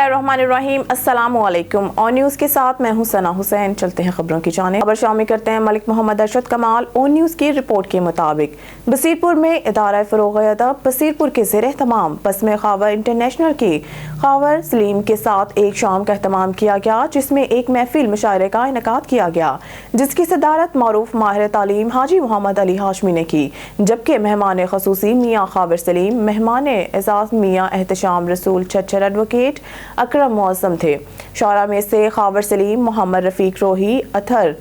बिस्मिल्लाहिर्रहमानिर्रहीम। अस्सलामुअलैकुम। On news के साथ मैं हूं सना हुसैन। चलते हैं खबरों की जानिब। खबर शामिल करते हैं मलिक मोहम्मद अरशद कमाल। ऑन न्यूज़ की रिपोर्ट के मुताबिक बसीरपुर में इदारा फ़रोग़ अदब बसीरपुर के ज़ेर एहतमाम बस्म ख़ावर इंटरनेशनल की ख़ावर सलीम के साथ एक शाम का एहतमाम किया गया, जिसमें एक महफिल मुशायरे का इनेकाद किया गया, जिसकी सदारत मारूफ माहिर तालीम हाजी मोहम्मद अली हाशमी ने की, जबकि मेहमान खसूसी मियाँ ख़ावर सलीम, मेहमान एजाज़ मियाँ एहतशाम रसूल छच्चर एडवोकेट अकरम मौसम थे। शौरा में से ख़ावर सलीम, मोहम्मद रफ़ीक रोही, अथर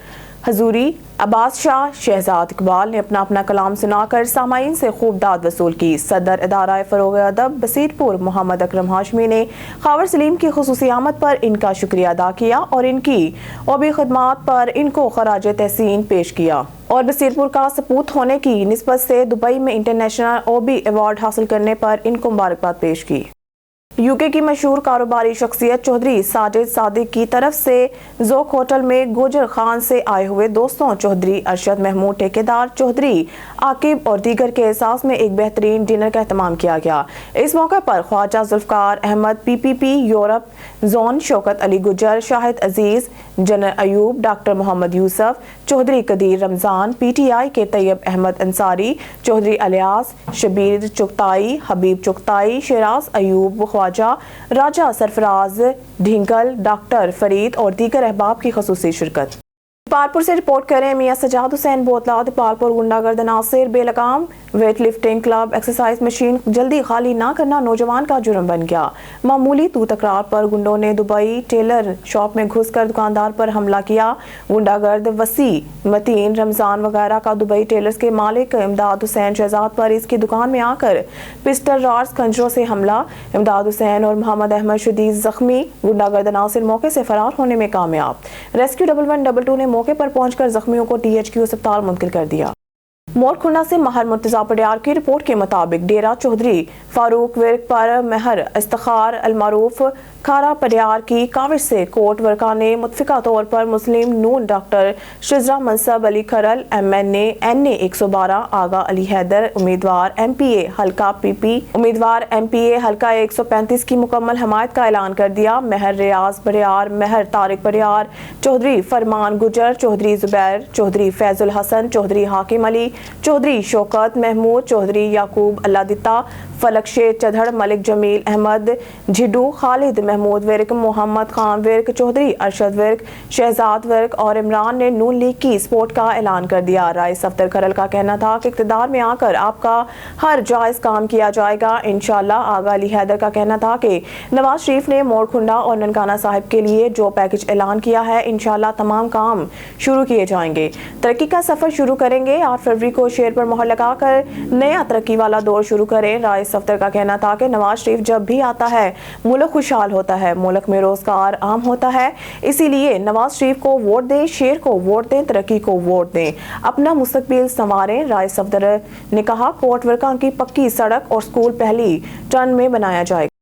हजूरी, अब्बास शाह, शहजाद इकबाल ने अपना अपना कलाम सुनाकर सामाईन से खूब दाद वसूल की। सदर इदारा फ़रोग़ अदब बसीरपुर मोहम्मद अकरम हाशमी ने ख़ावर सलीम की ख़ुसूसी आमद पर इनका शुक्रिया अदा किया और इनकी ओबी खदमात पर इनको खराज तहसीन पेश किया और बसीरपुर का सपूत होने की निस्बत से दुबई में इंटरनेशनल ओबी अवार्ड हासिल करने पर इनको मुबारकबाद पेश की। यूके की मशहूर कारोबारी शख्सियत चौधरी साजिद सादिक की तरफ से ज़ोक होटल में गुजर खान से आए हुए दोस्तों चौधरी अरशद महमूद, ठेकेदार चौधरी आकिब और दीगर के एहसास में एक बेहतरीन डिनर का एहतमाम किया गया। इस मौके पर Khawaja Zulfiqar Ahmad, PPP Europe zone Shaukat Ali Gujjar, Shahid Aziz, general Ayub, doctor Mohammad Yousuf, Chaudhry Qadeer Ramzan, PTI के तैयब अहमद अंसारी, चौधरी अलियास, शबीर चुगताई, हबीब चुगताई, शेराज अयूब, ख्वाजा राजा सरफराज ढिंगल, डॉक्टर फरीद और दीगर अहबाब की खसूसी शिरकत। पालपुर से रिपोर्ट करें मियाँ सजाद हुसैन बोतला। पालपुर गुंडागर्द नासिर बेलगाम weight lifting club exercise machine जल्दी खाली ना करना नौजवान का जुर्म बन गया। मामूली तू तकरार पर गुंडों ने दुबई टेलर शॉप में घुसकर दुकानदार पर हमला किया। गुंडागर्द वसी, मतीन, रमजान वगैरह का दुबई टेलर्स के मालिक इमदाद हुसैन शहजाद पर इसकी दुकान में आकर पिस्टल रॉड्स खंजरों से हमला। इमदाद हुसैन और मोहम्मद अहमद शदीद जख्मी। गुंडागर्द नासिर मौके से फरार होने में कामयाब। रेस्क्यू 1112 ने मौके पर पहुंचकर जख्मियों को THQ अस्पताल मुंतकिल कर दिया। मोरखुंडा से महर मुर्तजा पडियार की रिपोर्ट के मुताबिक डेरा चौधरी फारूक विर्क पर महर इफ्तिखार अलमारूफ खारा पडियार की काविश से कोर्ट वर्का ने मुतफिका तौर पर मुस्लिम नून डॉक्टर शिजरा मनसब अली खरल, MNA NA 112, आगा अली हैदर उम्मीदवार MPA हल्का PP उम्मीदवार MPA हल्का 135 की मुकम्मल हमायत का ऐलान कर दिया। महर रियाज पडियार, महर तारिक पडियार, चौधरी फरमान गुजर, चौधरी जुबैर, चौधरी फैजुल हसन, चौधरी हाकिम अली, चौधरी शौकत महमूद, चौधरी याकूब अल्लादिता, फलक शेख चधड़, मलिक जमील अहमद झिडू, खालिद महमूद विर्क, मोहम्मद खान विर्क, चौधरी अरशद विर्क, शहजाद विर्क और इमरान ने नून लीग की सपोर्ट का ऐलान कर दिया। राइस सफ्दर खरल का कहना था कि इक़्तिदार में आकर आपका हर जायज़ काम किया जाएगा इंशाअल्लाह। आगा अली हैदर का कहना था कि नवाज शरीफ ने मोरखुंडा और ननकाना साहिब के लिए जो पैकेज ऐलान किया है इंशाअल्लाह तमाम काम शुरू किए जाएंगे। तरक्की का सफर शुरू करेंगे। 8 फरवरी को शेर पर मोहर लगाकर नया तरक्की वाला दौर शुरू करें। राइस सफ्दर का कहना था कि नवाज शरीफ जब भी आता है मुल्क खुशहाल होता है, मुल्क में रोजगार आम होता है, इसीलिए नवाज शरीफ को वोट दें, शेर को वोट दें, तरक्की को वोट दें, अपना मुस्तकबिल संवारें। राइस सफ्दर ने कहा कोट वर्का की पक्की सड़क और स्कूल पहली टर्न में बनाया जाएगा।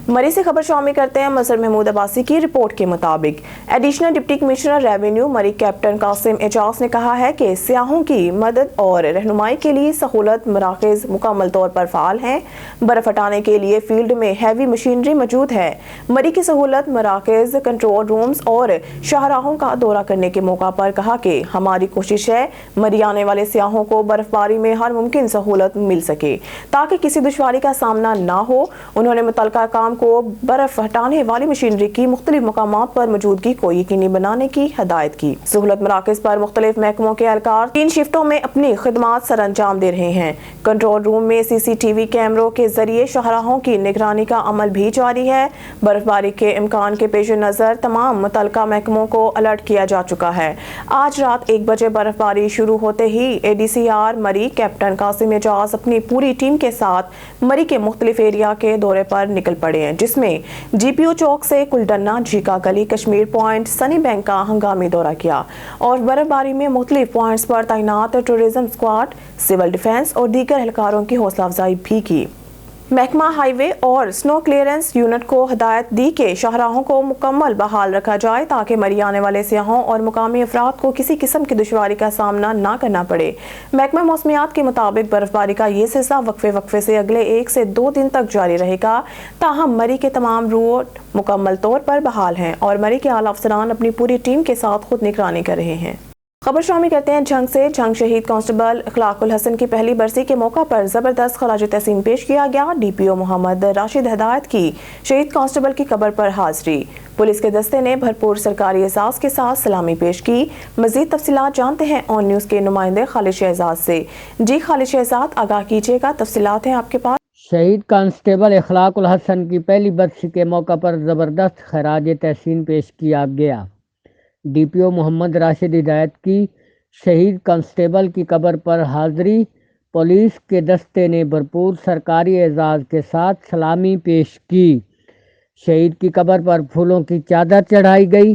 मरी से खबर शामिल करते हैं मसर महमूद अब्बासी की रिपोर्ट के मुताबिक एडिशनल डिप्टी कमिश्नर रेवेन्यू मरी कैप्टन कासिम एजाज ने कहा है कि सियाहों की मदद और रहनुमाई के लिए सहूलत मराकज़ मुकम्मल तौर पर फ़ाल हैं। बर्फ हटाने के लिए फील्ड में हैवी मशीनरी मौजूद है। मरी की सहूलत मराकज़, कंट्रोल रूम्स और शाहराहों का दौरा करने के मौका पर कहा कि हमारी कोशिश है मरी आने वाले सियाहों को बर्फबारी में हर मुमकिन सहूलत मिल सके ताकि किसी दुश्वारी का सामना ना हो। उन्होंने मुतल्लिका काम को बर्फ हटाने वाली मशीनरी की मुख्तलिफ मकामात पर मौजूदगी को यकीनी बनाने की हिदायत की। सहूलत मराकज़ पर मुख्तलिफ महकमों के एहलकार 3 शिफ्टों में अपनी खिदमात सर अंजाम दे रहे हैं। कंट्रोल रूम में CCTV कैमरों के जरिए शाहराहों की निगरानी का अमल भी जारी है। बर्फबारी के इम्कान के पेश नज़र तमाम मुतल्लिका महकमों को अलर्ट किया जा चुका है। आज रात 1 बजे बर्फबारी शुरू होते ही ADCR मरी कैप्टन कासिम एजाज अपनी पूरी टीम के साथ मरी के मुख्तलिफ एरिया के दौरे पर निकल पड़े हैं, जिसमें GPO चौक से कुलडन्ना, झीका गली, कश्मीर पॉइंट, सनी बैंक का हंगामी दौरा किया और बर्फबारी में मुख्तलिफ पॉइंट्स पर तैनात टूरिज्म स्क्वाड, सिविल डिफेंस और दीगर एहलकारों की हौसला अफजाई भी की। महकमा हाईवे और स्नो क्लियरेंस यूनिट को हिदायत दी कि शाहराहों को मुकम्मल बहाल रखा जाए ताकि मरी आने वाले सियाहों और मुकामी अफराद को किसी किस्म की दुश्वारी का सामना ना करना पड़े। महकमा मौसमियात के मुताबिक बर्फबारी का ये सिलसिला वक्फे से अगले 1 से 2 दिन तक जारी रहेगा। ताहम मरी के तमाम रूट मुकम्मल तौर पर बहाल हैं और मरी के आला अफसरान अपनी पूरी टीम के साथ खुद निगरानी कर रहे हैं। खबर शामिल करते हैं जंग से। जंग शहीद कांस्टेबल इखलाकुल हसन की पहली बरसी के मौका पर ज़बरदस्त खराज तहसीन पेश किया गया। डीपीओ मोहम्मद राशिद हिदायत की शहीद कांस्टेबल की कब्र पर हाजिरी। पुलिस के दस्ते ने भरपूर सरकारी एजाज़ के साथ सलामी पेश की। मज़ीद तफसीलात जानते हैं ऑन न्यूज़ के नुमाइंदे खालिद शहजाद से। जी खालिद शहजाद, आगाह कीजिएगा, तफसीलात हैं आपके पास। शहीद कांस्टेबल इखलाकुल हसन की पहली बरसी के मौका पर ज़बरदस्त खराज तहसीन पेश किया गया। डीपीओ मोहम्मद राशिद हिदायत की शहीद कांस्टेबल की कब्र पर हाजिरी। पुलिस के दस्ते ने भरपूर सरकारी एजाज़ के साथ सलामी पेश की। शहीद की कब्र पर फूलों की चादर चढ़ाई गई।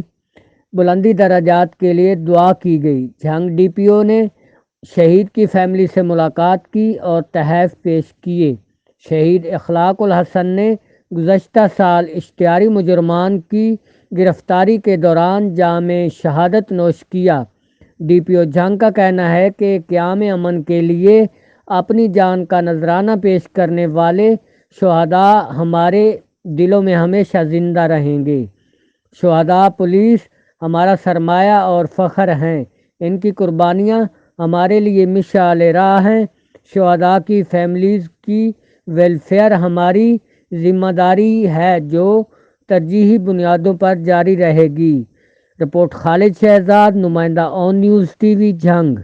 बुलंदी दराजात के लिए दुआ की गई। जंग डीपीओ ने शहीद की फैमिली से मुलाकात की और तहफ़ पेश किए। शहीद इखलाकुल हसन ने गुज़श्ता साल इश्तिहारी मुजरमान की गिरफ्तारी के दौरान जामे शहादत नोश किया। डीपीओ जंग का कहना है कि क़याम अमन के लिए अपनी जान का नजराना पेश करने वाले शुहदा हमारे दिलों में हमेशा ज़िंदा रहेंगे। शुहदा पुलिस हमारा सरमाया और फ़ख्र हैं। इनकी कुर्बानियाँ हमारे लिए मिसाल राह हैं। शुहदा की फैमिलीज़ की वेलफेयर हमारी ज़िम्मेदारी है जो तरजीही बुनियादों पर जारी रहेगी। रिपोर्ट खालिद शहजाद, नुमाइंदा ऑन न्यूज़ टीवी, जंग।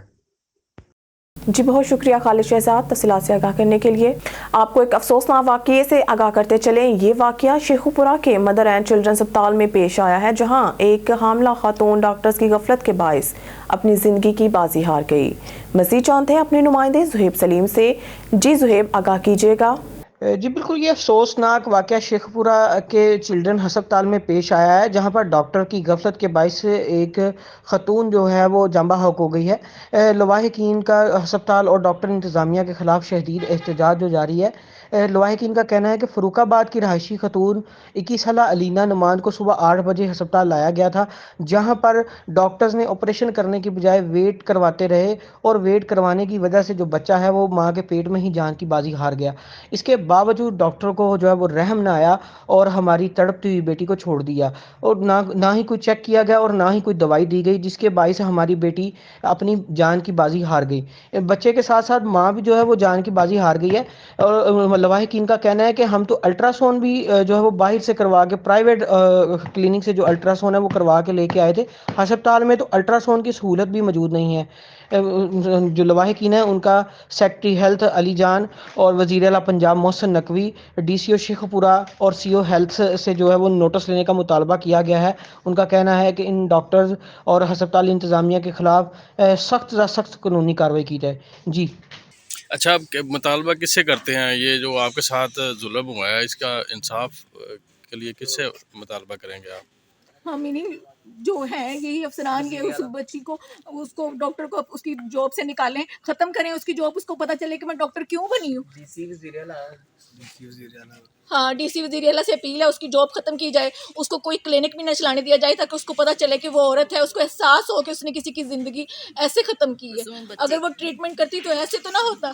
जी बहुत शुक्रिया खालिद शहजाद तफसीलात से आगाह करने के लिए। आपको एक अफसोसनाक वाक़ये से आगाह करते चलें। ये वाक़या शेखुपुरा के मदर एंड चिल्ड्रन अस्पताल में पेश आया है, जहां एक हामला खातून डॉक्टर्स की गफलत के बायस अपनी ज़िंदगी की बाजी हार गई। मज़ीद जानते हैं अपने नुमाइंदे ज़ुहैब सलीम से। जी ज़ुहैब, आगाह कीजिएगा। जी बिल्कुल, ये अफसोसनाक वाक़या शेखपुरा के चिल्ड्रन हस्पताल में पेश आया है, जहां पर डॉक्टर की गफलत के बायस एक ख़तून जो है वो जाँ बहक हो गई है। लवाहिकीन का हस्पताल और डॉक्टर इंतज़ामिया के ख़िलाफ़ शदीद एहतजाज जो जारी है। लवाहिकीन का कहना है कि फ़रुखाबाद की रहायशी खतून 21 साला अलीना नुमान को सुबह 8 बजे हस्पताल लाया गया था, जहां पर डॉक्टर्स ने ऑपरेशन करने की बजाय वेट करवाते रहे और वेट करवाने की वजह से जो बच्चा है वो माँ के पेट में ही जान की बाजी हार गया। इसके बावजूद डॉक्टर को जो है वो रहम ना आया और हमारी तड़पती हुई बेटी को छोड़ दिया और ना ही कोई चेक किया गया और ना ही कोई दवाई दी गई, जिसके बायस हमारी बेटी अपनी जान की बाजी हार गई। बच्चे के साथ साथ माँ भी जो है वो जान की बाजी हार गई है। और लवाहिकीन का कहना है कि हम तो अल्ट्रासाउंड भी जो है वो बाहर से करवा के प्राइवेट क्लिनिक से जो अल्ट्रासाउंड है वो करवा के लेके आए थे। अस्पताल में तो अल्ट्रासाउंड की सहूलत भी मौजूद नहीं है। जो लवाहिकीन है उनका सेक्रेटरी हेल्थ अली जान और वज़ीर आला पंजाब मोहसिन नकवी, डीसीओ शेखपुरा और सीओ हेल्थ से जो है वो नोटिस लेने का मुतालबा किया गया है। उनका कहना है कि इन डॉक्टर्स और हस्पताल इंतज़ामिया के ख़िलाफ़ सख्त से सख्त कानूनी कार्रवाई की जाए। जी अच्छा, आप मुतालबा किससे करते हैं? ये जो आपके साथ जुल्म हुआ है इसका इंसाफ के लिए किससे मुतालबा करेंगे आप? हाँ, मीनिंग जो है यही अफसरान के उस बच्ची को उसको डॉक्टर को उसकी जॉब से निकालें, ख़त्म करें उसकी जॉब, उसको पता चले कि मैं डॉक्टर क्यों बनी हूँ। हाँ, डीसी वज़ीर से अपील है उसकी जॉब ख़त्म की जाए, उसको कोई क्लिनिक भी न चलाने दिया जाए ताकि उसको पता चले कि वो औरत है, उसको एहसास हो कि उसने किसी की ज़िंदगी ऐसे ख़त्म की है। अगर वो ट्रीटमेंट करती तो ऐसे तो ना होता,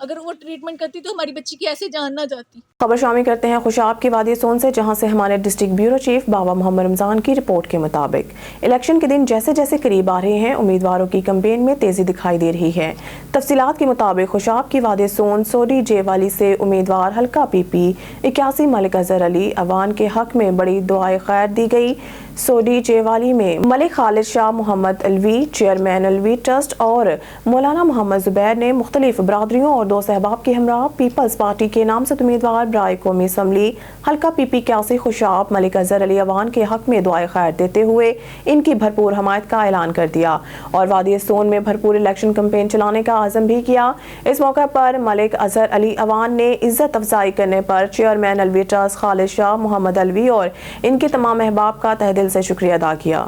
अगर वो ट्रीटमेंट करती तो हमारी बच्ची की ऐसे जान ना जाती। खबर शामिल करते हैं खुशाब की वादी सोन से, जहां से हमारे डिस्ट्रिक्ट ब्यूरो चीफ बाबा मोहम्मद रमजान की रिपोर्ट के मुताबिक इलेक्शन के दिन जैसे जैसे करीब आ रहे हैं, उम्मीदवारों की कैंपेन में तेजी दिखाई दे रही है। तफसीलात के मुताबिक खुशाब की वादी सोन सोडी जेवाली से उम्मीदवार हल्का पीपी 81 मलिक अजहर अली अवान के हक में बड़ी दुआए खैर दी गई। सोडी जेवाली में मलिक खालिद शाह मोहम्मद अलवी, चेयरमैन अलवी ट्रस्ट और मौलाना मोहम्मद जुबैर ने मुख्तलिफ बरादरियों और दो सहबाब के हमरा पीपल्स पार्टी के नामजद उम्मीदवार बराए कौमी असम्बली हल्का पीपी 81 खुशाब मलिक अजहर अली अवान के हक में दुआए खैर देते हुए इनकी भरपूर हमायत का ऐलान कर दिया और वादी सोन में भरपूर इलेक्शन कैंपेन चलाने का आज़म भी किया। इस मौके पर मलिक अजहर अली अवान ने इज्जत अफजाई करने पर चेयरमैन अलवी ट्रस्ट खालिद शाह मोहम्मद अलवी और इनके तमाम अहबाब का तहे दिल से शुक्रिया अदा किया।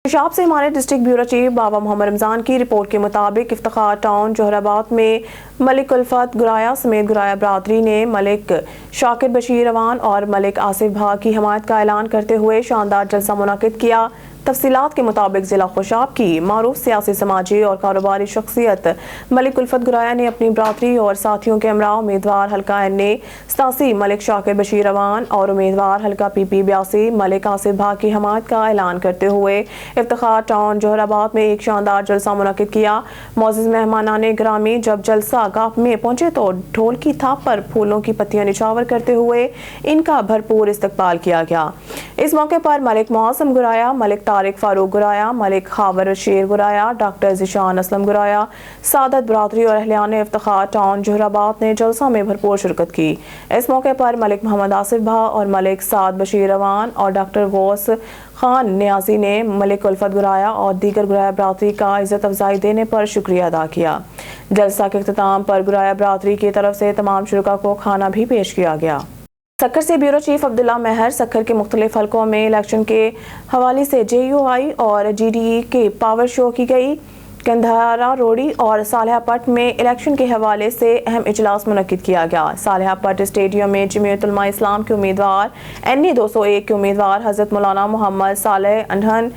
खुशाब से हमारे डिस्ट्रिक्ट ब्यूरो चीफ बाबा मोहम्मद रमजान की रिपोर्ट के मुताबिक इफ्तिखार टाउन जोहराबाद में मलिक उल्फत गुराया समेत गुराया बरादरी ने मलिक शाकिर बशीर अवान और मलिक आसिफ भा की हमायत का ऐलान करते हुए शानदार जलसा मुनाकिद किया। तफसीलात के मुताबिक जिला खुशाब की मारूफ सियासी, समाजी और कारोबारी शख्सियत मलिक उल्फत गुराया ने अपनी बरादरी और साथियों के हमरा उम्मीदवार हल्का NA 87 मलिक शाकिर बशीर अवान और उम्मीदवार हल्का PP 82 मलिक आसिफ भाग की हमायत का ऐलान करते हुए इफ्तिखार टाउन जोहराबाद में एक शानदार जलसा मुनक्किद किया। मोअज़्ज़िज़ मेहमानाने ग्रामी जब जलसा गाह में पहुंचे तो ढोल की थाप पर फूलों की पत्तियां निछावर करते हुए इनका भरपूर इस्तकबाल किया गया। इस मौके पर मलिक मौसम गुराया, मलिक तारिक फारूक गुराया, मलिक खावर शेर गुराया, डॉक्टर ज़िशान असलम गुराया, सादत बरादरी और अहलियान इफ्तिखार टाउन जोहराबाद ने जलसा में भरपूर शिरकत की। इस मौके पर मलिक मोहम्मद आसिफ भा और मलिक साद बशीर अवान और डॉक्टर गौस खान नियाजी ने मलिक उल्फत गुराया और दीगर गुराया बरादरी का इज़्ज़त अफजाई देने पर शुक्रिया अदा किया। जलसा के इख्तिताम पर गुराया बरादरी की तरफ से तमाम शुरका को खाना भी पेश किया गया। सक्खर से ब्यूरो चीफ अब्दुल्ला महर सक्खर के मुख्तलिफ हलकों में इलेक्शन के हवाले से JUI और GDE के पावर शो की गई। कंधारा रोड़ी और सालेहापट में इलेक्शन के हवाले से अहम इजलास मुनक्किद किया गया। सालेहापट स्टेडियम में जमीयत उलमा इस्लाम के उम्मीदवार NA 201 के उम्मीदवार हज़रत मौलाना मोहम्मद सालेह अनहन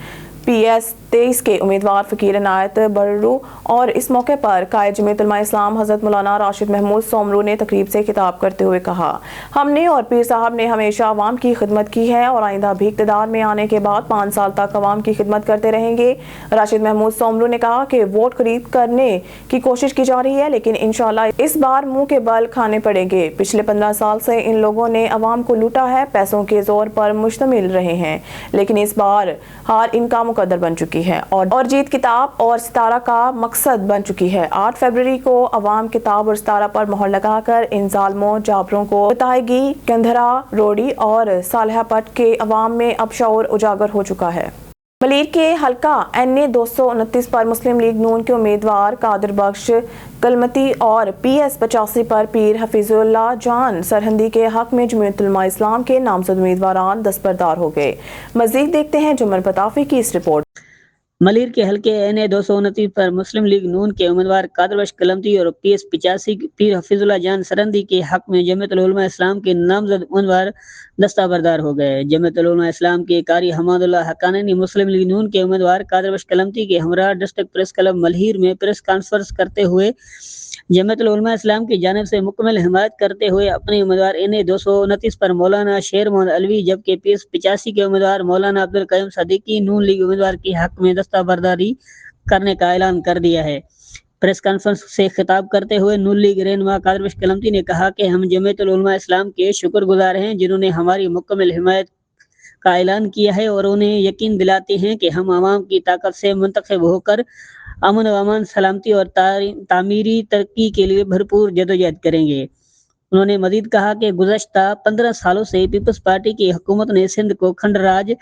PS 23 के उम्मीदवार फ़कीर इनायत बर्रू और इस मौके पर कायद जमीयत उलमा इस्लाम हज़रत मौलाना राशिद महमूद सोमरू ने तकरीब से खिताब करते हुए कहा, हमने और पीर साहब ने हमेशा अवाम की खिदमत की है और आइंदा भी इक़्तिदार में आने के बाद 5 साल तक अवाम की खिदमत करते रहेंगे। राशिद महमूद सोमरू ने कहा कि वोट खरीद करने की कोशिश की जा रही है, लेकिन इंशाअल्लाह इस बार मुंह के बल खाने पड़ेंगे। पिछले 15 साल से इन लोगों ने अवाम को लूटा है, पैसों के जोर पर मुश्तमिल रहे हैं, लेकिन इस बार हार इनका मुकद्दर बन चुकी है और जीत किताब और सितारा का मकसद बन चुकी है। 8 फरवरी को अवाम किताब और सितारा पर मोहर लगाकर इन जालिमों जाबरों को बताएगी। कंधरा रोड़ी और सालेहापट के अवाम में अब शऊर उजागर हो चुका है। मलीर के हल्का NA 229 पर मुस्लिम लीग नून के उम्मीदवार कादिर बख्श कलमती और PS 85 पर पीर हफीजुल्लाह जान सरहंदी के हक में जमीयत उलमा इस्लाम के नामजद उम्मीदवारान दस्तबरदार हो गए। मज़ीद देखते हैं जुम्मन पताफी की इस रिपोर्ट। मलीर के हल्के NA 229 पर मुस्लिम लीग नून के उम्मीदवार कादिर बख्श कलमती और PS 85 पीर हफीजुल्लाह जान सरहंदी के हक में जमीयत उलमा इस्लाम के नामजद उम्मीदवार दस्तबरदार हो गए। जमीयत उलमा इस्लाम के कारी हमादुल्लाह हक्कानी ने मुस्लिम लीग नून के उम्मीदवार कादिर बख्श कलमती के हमरा डिस्ट्रिक्ट प्रेस क्लब मलहीर में प्रेस कॉन्फ्रेंस करते हुए जमीयत उलमा इस्लाम की जानिब से मुकम्मल हिमायत करते हुए अपने उम्मीदवार NA 229 पर मौलाना शेर मोहम्मद अलवी जबकि PS 85 के उम्मीदवार मौलाना अब्दुल कयूम सदीकी नून लीग उम्मीदवार के हक में दस्तबरदारी करने का ऐलान कर दिया है। प्रेस कॉन्फ्रेंस से खिताब करते हुए नून लीग रहनुमा कादिर बख्श कलमती ने कहा कि हम जमीयत उलमा इस्लाम के शुक्रगुजार हैं जिन्होंने हमारी मुकम्मल हिमायत का ऐलान किया है और उन्हें यकीन दिलाते हैं कि हम आवाम की ताकत से मुंतखब होकर अमन व अमान, सलामती और तामीरी तरक्की के लिए भरपूर जदोजहद करेंगे। उन्होंने मजीद कहा कि गुज़श्ता 15 सालों से पीपल्स पार्टी की हुकूमत ने सिंध को खंड राज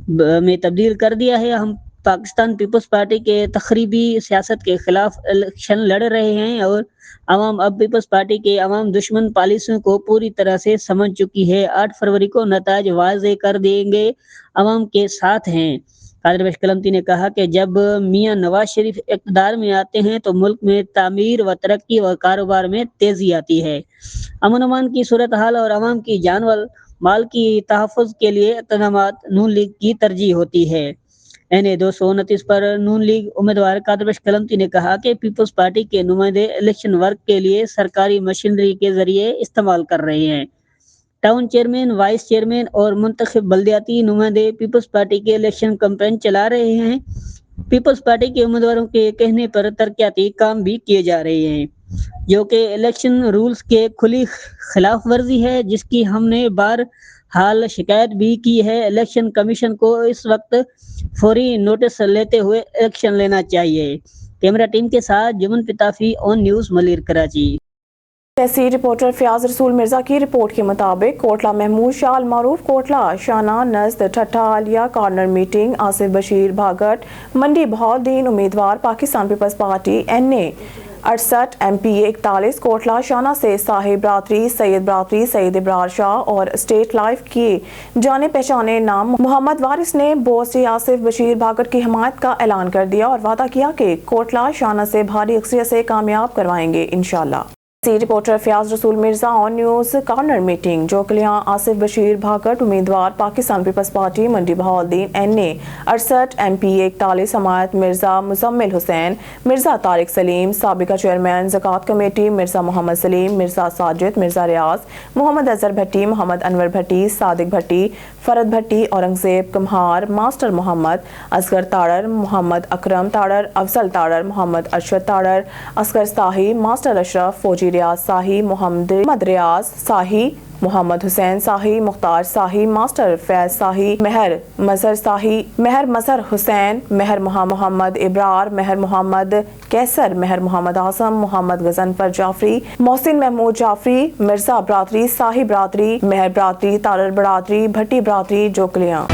में तब्दील कर दिया है। हम पाकिस्तान पीपल्स पार्टी के तखरीबी सियासत के खिलाफ इलेक्शन लड़ रहे हैं और अवाम अब पीपल्स पार्टी के अवाम दुश्मन पॉलिसियों को पूरी तरह से समझ चुकी है। 8 फरवरी को नताज वाज़े कर देंगे, अवाम के साथ हैं। कादिर बख्श कलमती ने कहा कि जब मियां नवाज शरीफ इक़्तिदार में आते हैं तो मुल्क में तामीर व तरक्की व कारोबार में तेजी आती है। अमन अमान की सूरत हाल और अवाम की जान व माल की तहफ़्फ़ुज़ के लिए इक़दामात नून लीग की तरजीह होती है। NA 229 पर नून लीग उम्मीदवार कादिर बख्श कलमती ने कहा कि पीपल्स पार्टी के नुमाइंदे इलेक्शन वर्क के लिए सरकारी मशीनरी के जरिए इस्तेमाल कर रहे हैं। टाउन चेयरमैन, वाइस चेयरमैन और मुंतखब बल्दियाती नुमाइंदे पीपल्स पार्टी के इलेक्शन कैंपेन चला रहे हैं। पीपल्स पार्टी के उम्मीदवारों के कहने पर तरक्याती काम भी किए जा रहे हैं, जो कि इलेक्शन रूल्स के खुली खिलाफ वर्जी है, जिसकी हमने बार हाल शिकायत भी की है। इलेक्शन कमीशन को इस वक्त फौरी नोटिस लेते हुए इलेक्शन लेना चाहिए। कैमरा टीम के साथ जुम्मन पिताफी, ऑन न्यूज़, मलीर, कराची। तहसील रिपोर्टर फयाज रसूल मिर्जा की रिपोर्ट के मुताबिक कोटला महमूद शाह मारूफ कोटला शाना नज़द ठट्ठा आलिया कॉर्नर मीटिंग आसिफ बशीर भागट मंडी बहाउद्दीन उम्मीदवार Pakistan peoples Party NA 68 MP 41 Kotla Shana से साहिब बरादरी सैयद इब्रार शाह और स्टेट लाइफ की जाने पहचाने नाम मोहम्मद वारिस ने बोसी आसिफ बशीर भागट की हमायत का ऐलान कर दिया और वादा किया कि कोटला शाना से भारी अक्सरियत से कामयाब करवाएंगे इंशाअल्लाह। Reporter Fayaz Rasool Mirza on news corner meeting Jokalian Asif Bashir Bhagat उम्मीदवार Pakistan peoples Party Mandi Bahauddin NA 68 MP 41 हमायत मिर्जा मुजम्मिल हुसैन मिर्जा तारिक सलीम साबिका chairman Zakat committee Mirza Mohammad Saleem Mirza Sajid Mirza Riaz Mohammad Azhar Bhatti Mohammad Anwar Bhatti Sadiq Bhatti Farad Bhatti Aurangzeb Kumhar master Mohammad Asghar Tarar Mohammad Akram Tarar Afzal Tarar Mohammad Arshad Tarar Asghar Sahi master Ashraf फौजी रियाज साही मोहम्मद रियाज साही मोहम्मद हुसैन साही मुख्तार साही मास्टर फैज साही महर मजहर हुसैन महर मोहम्मद इब्रार महर मोहम्मद कैसर महर मोहम्मद आसम मोहम्मद गजनफर जाफरी मोहसिन महमूद जाफरी मिर्जा बरादरी साही बरादरी महर बरादरी तारर बरादरी भट्टी बरादरी जोकलियां।